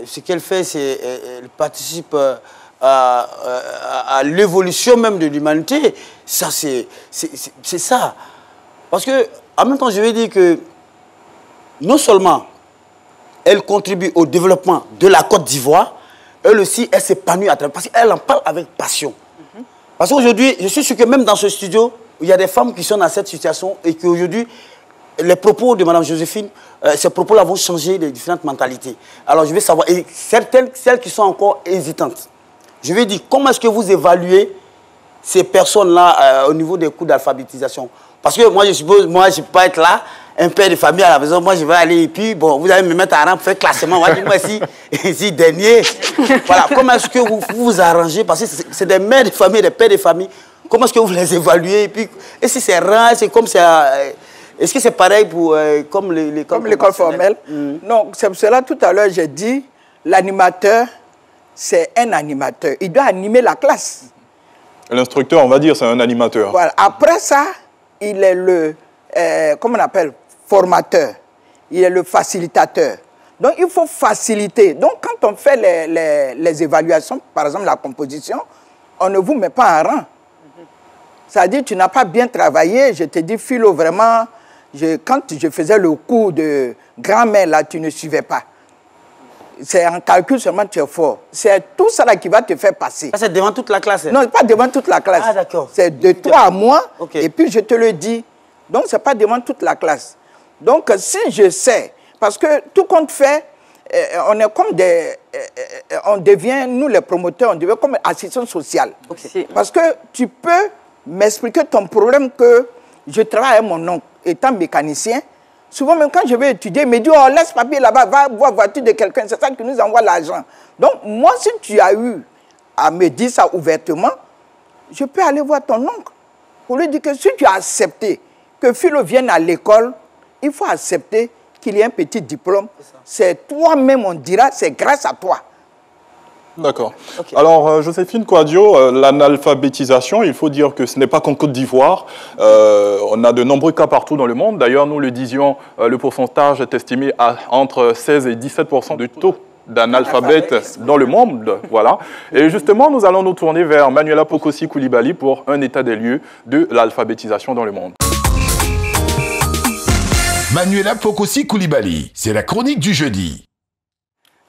ce qu'elle fait, c'est qu'elle participe à l'évolution même de l'humanité. Ça, c'est ça. Parce que, en même temps, je vais dire que non seulement elle contribue au développement de la Côte d'Ivoire, elle aussi, elle s'épanouit à travers, parce qu'elle en parle avec passion. Parce qu'aujourd'hui, je suis sûr que même dans ce studio, il y a des femmes qui sont dans cette situation et qu'aujourd'hui, les propos de Mme Joséphine, ces propos-là vont changer les différentes mentalités. Alors, je vais savoir, et celles qui sont encore hésitantes, je vais dire, comment est-ce que vous évaluez ces personnes-là au niveau des cours d'alphabétisation? Parce que moi, je suppose, moi, je ne peux pas être là, un père de famille à la maison, moi, je vais aller, et puis, bon, vous allez me mettre à rang pour faire classement, moi, dis-moi ici, dernier. Voilà, comment est-ce que vous vous arrangez? Parce que c'est des mères de famille, des pères de famille. Comment est-ce que vous les évaluez? Et puis, est-ce que c'est rang, c'est comme ça? Est-ce que c'est pareil pour comme l'école formelle? Non, c'est pour cela, tout à l'heure, j'ai dit, l'animateur, c'est un animateur. Il doit animer la classe. L'instructeur, on va dire, c'est un animateur. Voilà. Après ça, il est le, comment on appelle, formateur. Il est le facilitateur. Donc, il faut faciliter. Donc, quand on fait les évaluations, par exemple la composition, on ne vous met pas en rang. C'est-à-dire, tu n'as pas bien travaillé. Je te dis, Philo, vraiment, quand je faisais le cours de grammaire, là, tu ne suivais pas. C'est en calcul seulement, tu es fort. C'est tout ça là qui va te faire passer. Ça, c'est devant toute la classe? Non, pas devant toute la classe. Ah, d'accord. C'est de toi à moi, et puis je te le dis. Donc, ce n'est pas devant toute la classe. Donc, si je sais, parce que tout compte fait, on est comme des... on devient, nous les promoteurs, on devient comme assistant social. Parce que tu peux m'expliquer ton problème que je travaille avec mon oncle, étant mécanicien. Souvent, même quand je vais étudier, il me dit, oh, laisse papier là-bas, va voir voiture de quelqu'un, c'est ça qui nous envoie l'argent. Donc, moi, si tu as eu à me dire ça ouvertement, je peux aller voir ton oncle pour lui dire que si tu as accepté que Philo vienne à l'école, il faut accepter qu'il y ait un petit diplôme. C'est toi-même, on dira, c'est grâce à toi. D'accord. Okay. Alors, Joséphine Kouadio, l'analphabétisation, il faut dire que ce n'est pas qu'en Côte d'Ivoire. On a de nombreux cas partout dans le monde. D'ailleurs, nous le disions, le pourcentage est estimé à entre 16 et 17% de taux d'analphabètes dans le monde. Voilà. Et justement, nous allons nous tourner vers Manuela Pokosi Koulibaly pour un état des lieux de l'alphabétisation dans le monde. Manuela Pokosi Koulibaly, c'est la chronique du jeudi.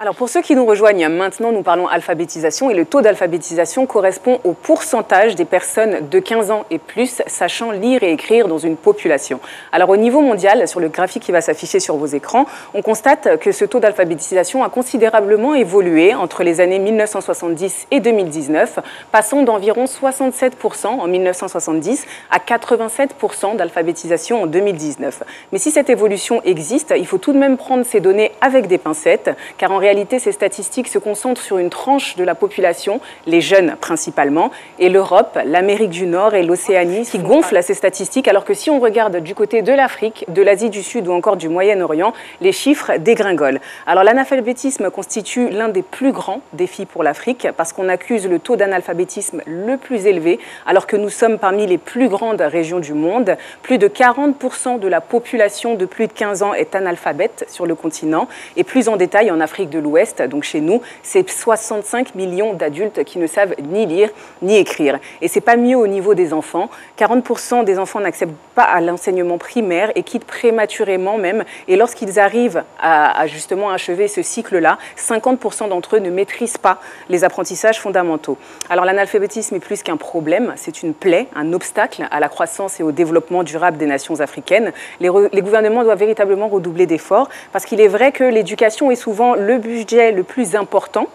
Alors pour ceux qui nous rejoignent maintenant, nous parlons alphabétisation et le taux d'alphabétisation correspond au pourcentage des personnes de 15 ans et plus sachant lire et écrire dans une population. Alors au niveau mondial, sur le graphique qui va s'afficher sur vos écrans, on constate que ce taux d'alphabétisation a considérablement évolué entre les années 1970 et 2019, passant d'environ 67% en 1970 à 87% d'alphabétisation en 2019. Mais si cette évolution existe, il faut tout de même prendre ces données avec des pincettes, car en réalité, ces statistiques se concentrent sur une tranche de la population, les jeunes principalement, et l'Europe, l'Amérique du Nord et l'Océanie qui gonflent ces statistiques, alors que si on regarde du côté de l'Afrique, de l'Asie du Sud ou encore du Moyen-Orient, les chiffres dégringolent. Alors l'analphabétisme constitue l'un des plus grands défis pour l'Afrique parce qu'on accuse le taux d'analphabétisme le plus élevé, alors que nous sommes parmi les plus grandes régions du monde. Plus de 40% de la population de plus de 15 ans est analphabète sur le continent, et plus en détail en Afrique de l'Ouest, donc chez nous, c'est 65 millions d'adultes qui ne savent ni lire ni écrire. Et c'est pas mieux au niveau des enfants. 40% des enfants n'accèdent pas à l'enseignement primaire et quittent prématurément même. Et lorsqu'ils arrivent à justement achever ce cycle-là, 50% d'entre eux ne maîtrisent pas les apprentissages fondamentaux. Alors l'analphabétisme est plus qu'un problème, c'est une plaie, un obstacle à la croissance et au développement durable des nations africaines. Les gouvernements doivent véritablement redoubler d'efforts parce qu'il est vrai que l'éducation est souvent le budget le plus important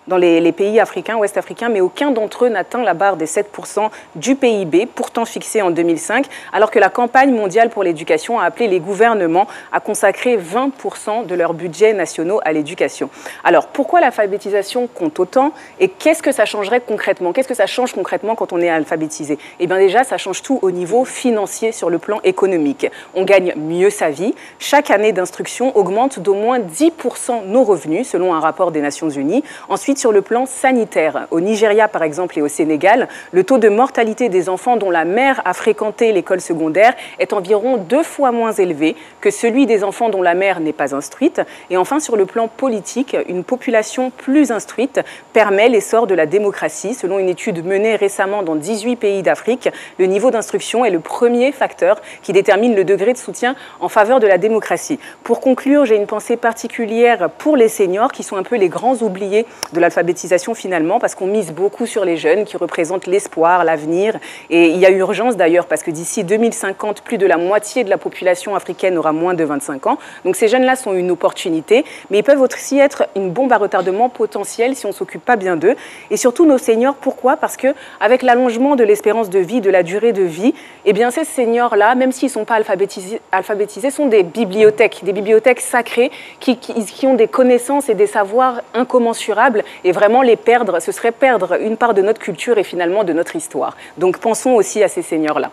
dans les pays africains, ouest-africains, mais aucun d'entre eux n'atteint la barre des 7% du PIB, pourtant fixé en 2005, alors que la campagne mondiale pour l'éducation a appelé les gouvernements à consacrer 20% de leurs budgets nationaux à l'éducation. Alors, pourquoi l'alphabétisation compte autant et qu'est-ce que ça changerait concrètement? Qu'est-ce que ça change concrètement quand on est alphabétisé? Eh bien déjà, ça change tout au niveau financier sur le plan économique. On gagne mieux sa vie. Chaque année d'instruction augmente d'au moins 10% nos revenus, selon un rapport des Nations Unies. Ensuite, sur le plan sanitaire, au Nigeria par exemple et au Sénégal, le taux de mortalité des enfants dont la mère a fréquenté l'école secondaire est environ 2 fois moins élevé que celui des enfants dont la mère n'est pas instruite. Et enfin, sur le plan politique, une population plus instruite permet l'essor de la démocratie. Selon une étude menée récemment dans 18 pays d'Afrique, le niveau d'instruction est le premier facteur qui détermine le degré de soutien en faveur de la démocratie. Pour conclure, j'ai une pensée particulière pour les seniors qui sont un peu les grands oubliés de l'alphabétisation finalement, parce qu'on mise beaucoup sur les jeunes qui représentent l'espoir, l'avenir. Et il y a urgence d'ailleurs, parce que d'ici 2050, plus de la moitié de la population africaine aura moins de 25 ans. Donc ces jeunes-là sont une opportunité, mais ils peuvent aussi être une bombe à retardement potentielle si on ne s'occupe pas bien d'eux. Et surtout nos seniors, pourquoi? Parce qu'avec l'allongement de l'espérance de vie, de la durée de vie, eh bien ces seniors-là, même s'ils ne sont pas alphabétisés, sont des bibliothèques sacrées qui ont des connaissances et des savoirs incommensurables. Et vraiment les perdre, ce serait perdre une part de notre culture et finalement de notre histoire. Donc pensons aussi à ces seniors-là.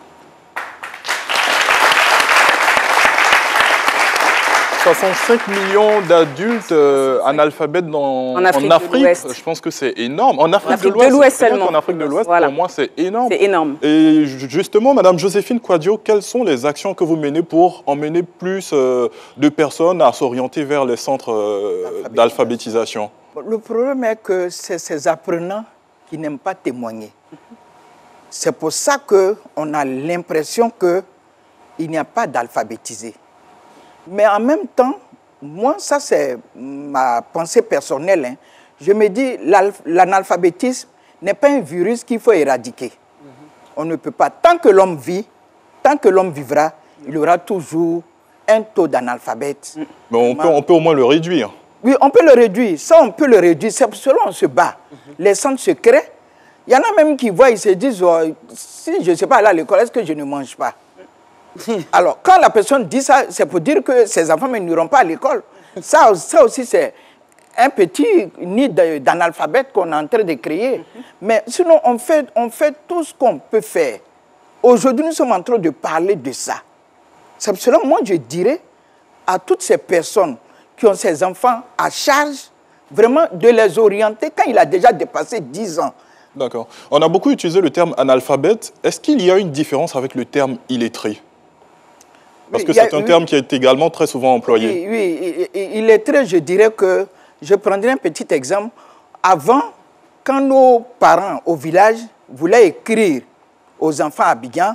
65 millions d'adultes analphabètes en Afrique. Je pense que c'est énorme. En Afrique de l'Ouest seulement. En Afrique de l'Ouest, voilà. Pour moi, c'est énorme. C'est énorme. Et justement, Madame Joséphine Kouadio, quelles sont les actions que vous menez pour emmener plus de personnes à s'orienter vers les centres d'alphabétisation? Le problème est que c'est ces apprenants qui n'aiment pas témoigner. C'est pour ça qu'on a l'impression qu'il n'y a pas d'alphabétisés. Mais en même temps, moi, ça c'est ma pensée personnelle, hein. Je me dis, l'analphabétisme n'est pas un virus qu'il faut éradiquer. On ne peut pas. Tant que l'homme vit, tant que l'homme vivra, il y aura toujours un taux d'analphabète. Mais on peut au moins le réduire. Oui, on peut le réduire. Ça, on peut le réduire. C'est selon on se bat. Les centres secrets, il y en a même qui voient, ils se disent, oh, si je ne sais pas aller à l'école, est-ce que je ne mange pas? Alors, quand la personne dit ça, c'est pour dire que ces enfants n'iront pas à l'école. Ça aussi, c'est un petit nid d'analphabète qu'on est en train de créer. Mais sinon, on fait tout ce qu'on peut faire. Aujourd'hui, nous sommes en train de parler de ça. C'est cela, moi, je dirais à toutes ces personnes qui ont ces enfants à charge, vraiment de les orienter quand il a déjà dépassé 10 ans. D'accord. On a beaucoup utilisé le terme analphabète. Est-ce qu'il y a une différence avec le terme illettré? Parce que c'est un terme qui est également très souvent employé. Oui, illettré, je dirais que, je prendrai un petit exemple. Avant, quand nos parents au village voulaient écrire aux enfants à Abidjan,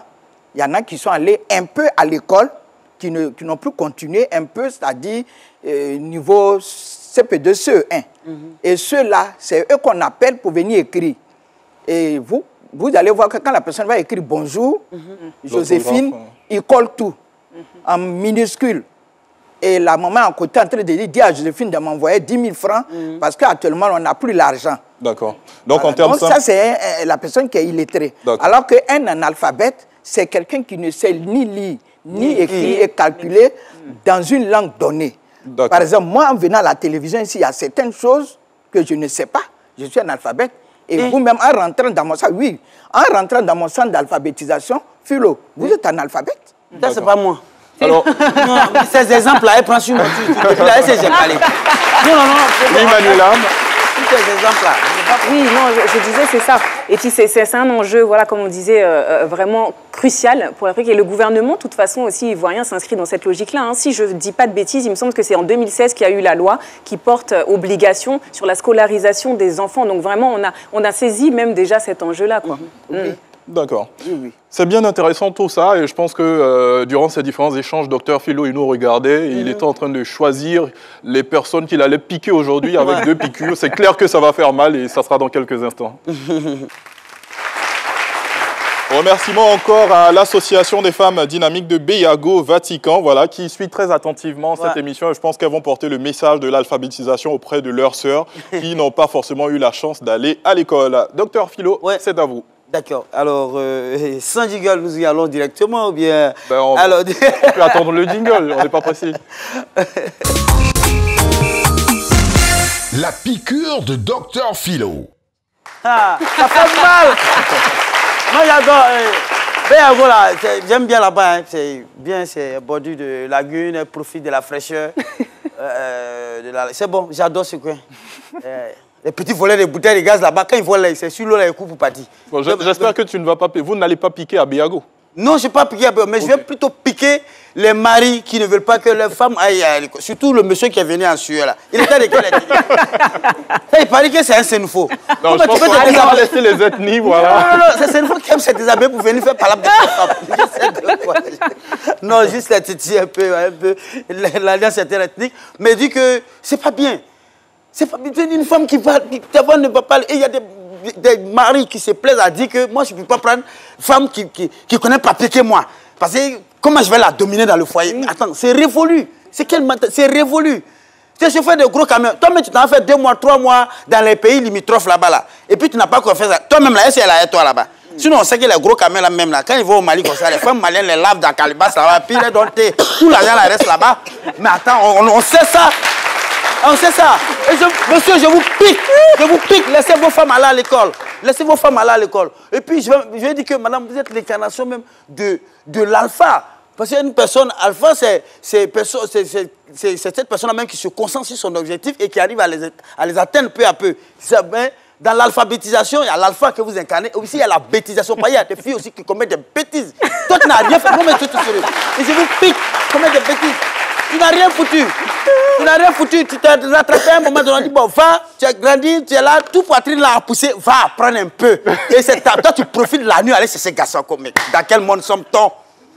il y en a qui sont allés un peu à l'école, qui n'ont plus continué un peu, c'est-à-dire niveau CP2, CE1. Et ceux-là, c'est eux qu'on appelle pour venir écrire. Et vous allez voir que quand la personne va écrire bonjour, Joséphine, il colle tout en minuscule. Et la maman à côté en train de dire à Joséphine de m'envoyer 10 000 francs parce qu'actuellement, on n'a plus l'argent. D'accord. Donc, voilà. en termes ça, c'est la personne qui est illettrée. Alors qu'un analphabète, c'est quelqu'un qui ne sait ni lire, ni écrire et calculer dans une langue donnée. Par exemple, moi, en venant à la télévision ici, il y a certaines choses que je ne sais pas. Je suis analphabète. Et vous-même, en rentrant dans mon centre, en rentrant dans mon centre d'alphabétisation, Philo, vous êtes analphabète. Ça, c'est pas moi. Alors, ces exemples-là, elle prend sur moi. Depuis là, elle s'est parlé. Non. Oui, Manuela. Tous ces exemples-là. Oui, non, je disais, c'est ça. Et puis, c'est un enjeu, voilà, comme on disait, vraiment crucial pour l'Afrique. Et le gouvernement, de toute façon, aussi ivoirien, s'inscrit dans cette logique-là. Hein. Si je ne dis pas de bêtises, il me semble que c'est en 2016 qu'il y a eu la loi qui porte obligation sur la scolarisation des enfants. Donc, vraiment, on a saisi même déjà cet enjeu-là, quoi. D'accord. Oui. C'est bien intéressant tout ça et je pense que durant ces différents échanges, Dr Philo, il nous regardait et il était en train de choisir les personnes qu'il allait piquer aujourd'hui avec 2 piqûres. C'est clair que ça va faire mal et ça sera dans quelques instants. Remerciements encore à l'Association des femmes dynamiques de Beyago, Vatican, voilà, qui suit très attentivement cette émission et je pense qu'elles vont porter le message de l'alphabétisation auprès de leurs sœurs qui n'ont pas forcément eu la chance d'aller à l'école. Dr Philo, c'est à vous. D'accord. Alors, sans jingle, nous y allons directement ou bien... on peut attendre le jingle, on n'est pas précis. La piqûre de Dr Philo. Ah, ça fait mal. Moi, j'adore. Voilà, j'aime bien là-bas. Hein. C'est bien, c'est bordure de lagune, elle profite de la fraîcheur. C'est bon, j'adore ce coin. Les petits volets de bouteilles de gaz là-bas, quand ils volent, c'est sur l'eau, là, ils coupent pour partir. Bon, j'espère que tu ne vas pas... Vous n'allez pas piquer à Beyago. Non, je ne vais pas piquer à Beyago, mais je vais plutôt piquer les maris qui ne veulent pas que leurs femmes aillent à l'école. Surtout le monsieur qui est venu en sueur, là. Il était de quelle ethnie? Il paraît que c'est un Sénoufo. Non, je pense qu'on va laisser les ethnies, voilà. Non, c'est Sénoufo qui aime se déshabiller pour venir faire parler de femmes. Non, juste la titi un peu l'alliance interethnique, mais dit que c'est pas bien. C'est pas une femme qui parle, qui ne peut pas. Et il y a des maris qui se plaisent à dire que moi, je ne peux pas prendre une femme qui ne connaît pas piquer moi. Parce que comment je vais la dominer dans le foyer? Mais attends, c'est révolu. C'est révolu. Tu es chauffeur de gros camions. Toi-même, tu t'en fais 2 mois, 3 mois dans les pays limitrophes là-bas. Là. Et puis, tu n'as pas fait ça. Toi-même, là, est-ce qu'elle a toi là-bas? Sinon, on sait que les gros camions là, même là, quand ils vont au Mali comme ça, les femmes maliennes les lavent dans Calibas là-bas, puis les donnent tout l'argent là reste là-bas. Mais attends, on sait ça. On sait ça. Et monsieur, je vous pique. Laissez vos femmes aller à l'école. Laissez vos femmes aller à l'école. Et puis, je vais dire que, madame, vous êtes l'incarnation même de l'alpha. Parce qu'une personne alpha, c'est cette personne-là même qui se concentre sur son objectif et qui arrive à les atteindre peu à peu. Dans l'alphabétisation, il y a l'alpha que vous incarnez. Aussi, il y a la bêtisation. Il y a des filles aussi qui commettent des bêtises. Toi, tu n'as rien fait. Non, mais tu es sérieux. Et je vous pique. Combien de bêtises. Tu n'as rien foutu. Tu n'as rien foutu. Tu t'es rattrapé à un moment, on a dit, bon, va, tu as grandi, tu es là, tout poitrine là à pousser, va apprendre un peu. Et c'est toi, tu profites de la nuit, aller chez ces garçons comme mec. Dans quel monde sommes-nous?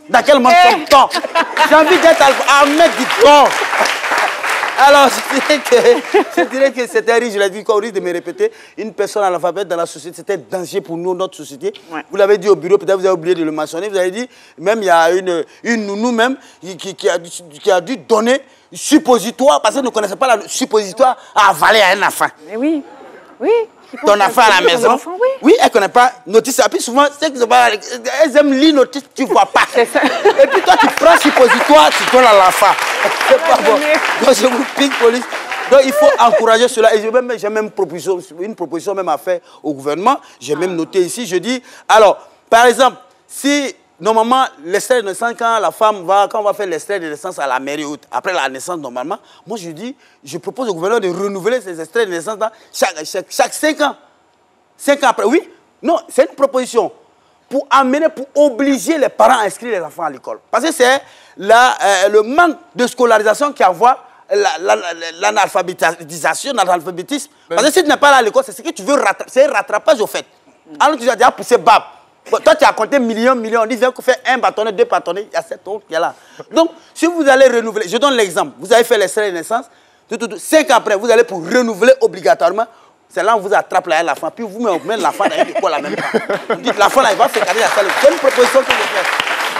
Dans quel monde sommes-nous? J'ai envie d'être un mec du temps. Alors, je dirais que c'était riche, je l'ai dit, qu'on risque de me répéter. Une personne analphabète dans la société, c'était danger pour nous, notre société. Ouais. Vous l'avez dit au bureau, peut-être vous avez oublié de le mentionner. Vous avez dit, même il y a une nounou même qui a dû donner suppositoire, parce qu'elle ne connaissait pas la suppositoire à avaler à un enfant. Mais oui, oui. ton enfant à la maison. Enfant, oui. Oui, elle ne connaît pas notice. Et puis souvent, elles aiment lire notice, tu ne vois pas. Et puis toi, tu prends suppositoire, tu donnes à l'enfant. C'est pas bon. Donc je vous pique, police. Donc il faut encourager cela. Et j'ai même une proposition même à faire au gouvernement. J'ai même noté ici, je dis, alors, par exemple, si normalement, l'extrait de naissance, quand on va faire l'extrait de naissance à la mairie haute, après la naissance normalement, moi je dis, je propose au gouvernement de renouveler ces extraits de naissance chaque 5 ans. 5 ans après, oui. Non, c'est une proposition pour obliger les parents à inscrire les enfants à l'école. Parce que c'est le manque de scolarisation qui envoie l'analphabétisme. Parce que si tu n'es pas là à l'école, c'est ce que tu veux rattraper. C'est un rattrapage au fait. Alors que tu as déjà poussé bab. Toi, tu as compté millions. On dit, viens faire un bâtonnet, 2 bâtonnets. Il y a 7 autres qui est là. Donc, si vous allez renouveler, je donne l'exemple. Vous avez fait l'extrait de naissance. 5 ans après, vous allez pour renouveler obligatoirement. C'est là où vous attrapez l'enfant. Puis vous mettez l'enfant dans l'école en même temps. Vous dites, l'enfant, là, il va fréquenter la salle. C'est une proposition que je fais.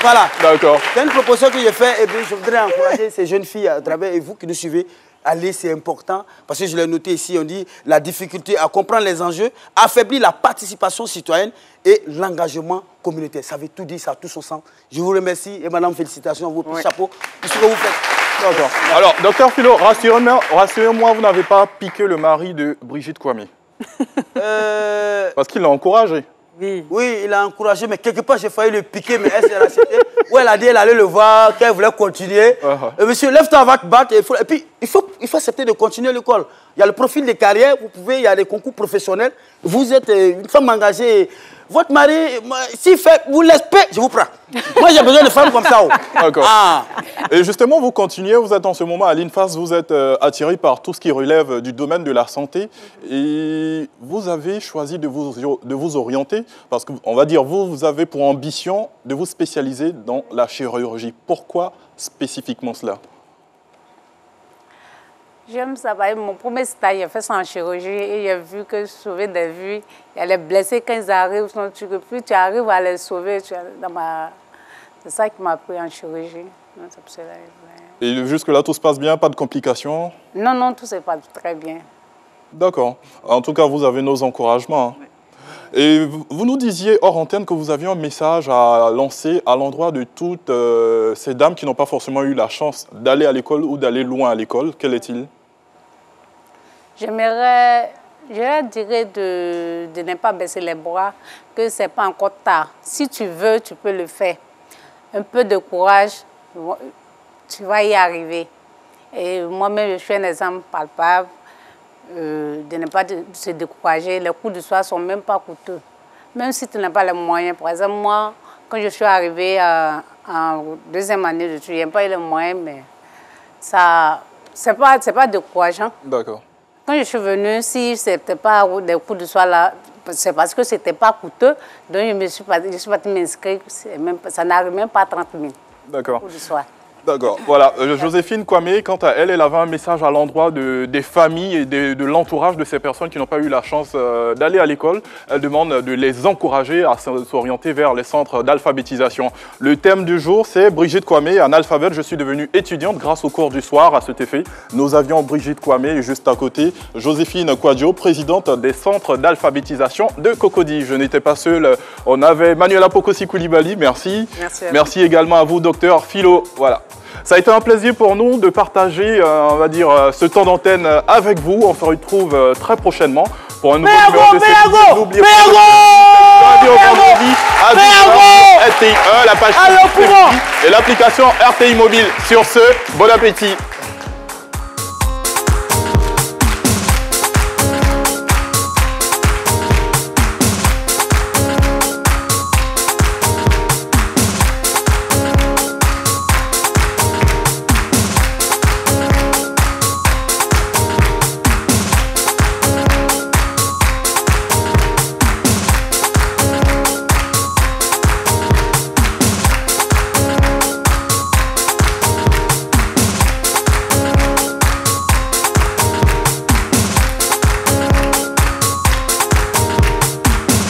Voilà. D'accord. C'est une proposition que je fais. Et bien, je voudrais encourager ces jeunes filles à travers, et vous qui nous suivez, allez, c'est important. Parce que je l'ai noté ici, on dit la difficulté à comprendre les enjeux, affaiblir la participation citoyenne et l'engagement communautaire. Ça veut tout dire, ça a tout son sens. Je vous remercie et madame, félicitations à vous. Chapeau pour ce que vous faites. D'accord. Alors, docteur Philo, rassurez-moi, vous n'avez pas piqué le mari de Brigitte Kwame. Parce qu'il l'a encouragé. Oui, il a encouragé, mais quelque part, j'ai failli le piquer, mais elle s'est rachetée. Où elle a dit, elle allait le voir, qu'elle voulait continuer. Monsieur, lève-toi, va te battre. Et puis, il faut accepter de continuer l'école. Il y a le profil de carrière, il y a des concours professionnels. Vous êtes une femme engagée. Votre mari, s'il fait, vous laissez, je vous prends. Moi, j'ai besoin de femmes comme ça. D'accord. Et justement, vous continuez, vous êtes en ce moment à l'INFAS, vous êtes attiré par tout ce qui relève du domaine de la santé. Et vous avez choisi de vous orienter, parce qu'on va dire, vous avez pour ambition de vous spécialiser dans la chirurgie. Pourquoi spécifiquement cela? J'aime ça. Mon premier stage, j'ai fait ça en chirurgie et j'ai vu que sauver des vies, il y a les blessés quand ils arrivent, plus tu arrives à les sauver. C'est ça qui m'a pris en chirurgie. Et jusque-là, tout se passe bien, pas de complications? Non, tout se passe très bien. D'accord. En tout cas, vous avez nos encouragements. Oui. Et vous nous disiez hors antenne que vous aviez un message à lancer à l'endroit de toutes ces dames qui n'ont pas forcément eu la chance d'aller à l'école ou d'aller loin à l'école. Quel est-il? Je dirais de ne pas baisser les bras, que ce n'est pas encore tard. Si tu veux, tu peux le faire. Un peu de courage, tu vas y arriver. Et moi-même, je suis un exemple palpable de ne pas se décourager. Les cours du soir ne sont même pas coûteux. Même si tu n'as pas les moyens. Par exemple, moi, quand je suis arrivée en deuxième année d'études, je n'ai pas eu les moyens, mais ça, ce n'est pas décourageant. D'accord. Quand je suis venue, si ce n'était pas des cours du soir là, c'est parce que ce n'était pas coûteux. Donc je suis partie m'inscrire, ça n'arrive même pas à 30 000. D'accord. Cours du soir. D'accord. Voilà, Joséphine Kwame, quant à elle, elle avait un message à l'endroit des familles et de l'entourage de ces personnes qui n'ont pas eu la chance d'aller à l'école. Elle demande de les encourager à s'orienter vers les centres d'alphabétisation. Le thème du jour, c'est Brigitte Kwame, analphabète. Je suis devenue étudiante grâce au cours du soir à cet effet. Nous avions Brigitte Kwame et juste à côté, Joséphine Kouadio, présidente des centres d'alphabétisation de Cocody. Je n'étais pas seul. On avait Manuela Pokosi Koulibaly, merci. Merci également à vous, docteur Philo. Voilà. Ça a été un plaisir pour nous de partager, on va dire, ce temps d'antenne avec vous. On se retrouve très prochainement pour un nouveau numéro de cette N'oubliez pas lundi au vendredi à 10h, RTI 1, la page Facebook et l'application RTI Mobile. Sur ce, bon appétit.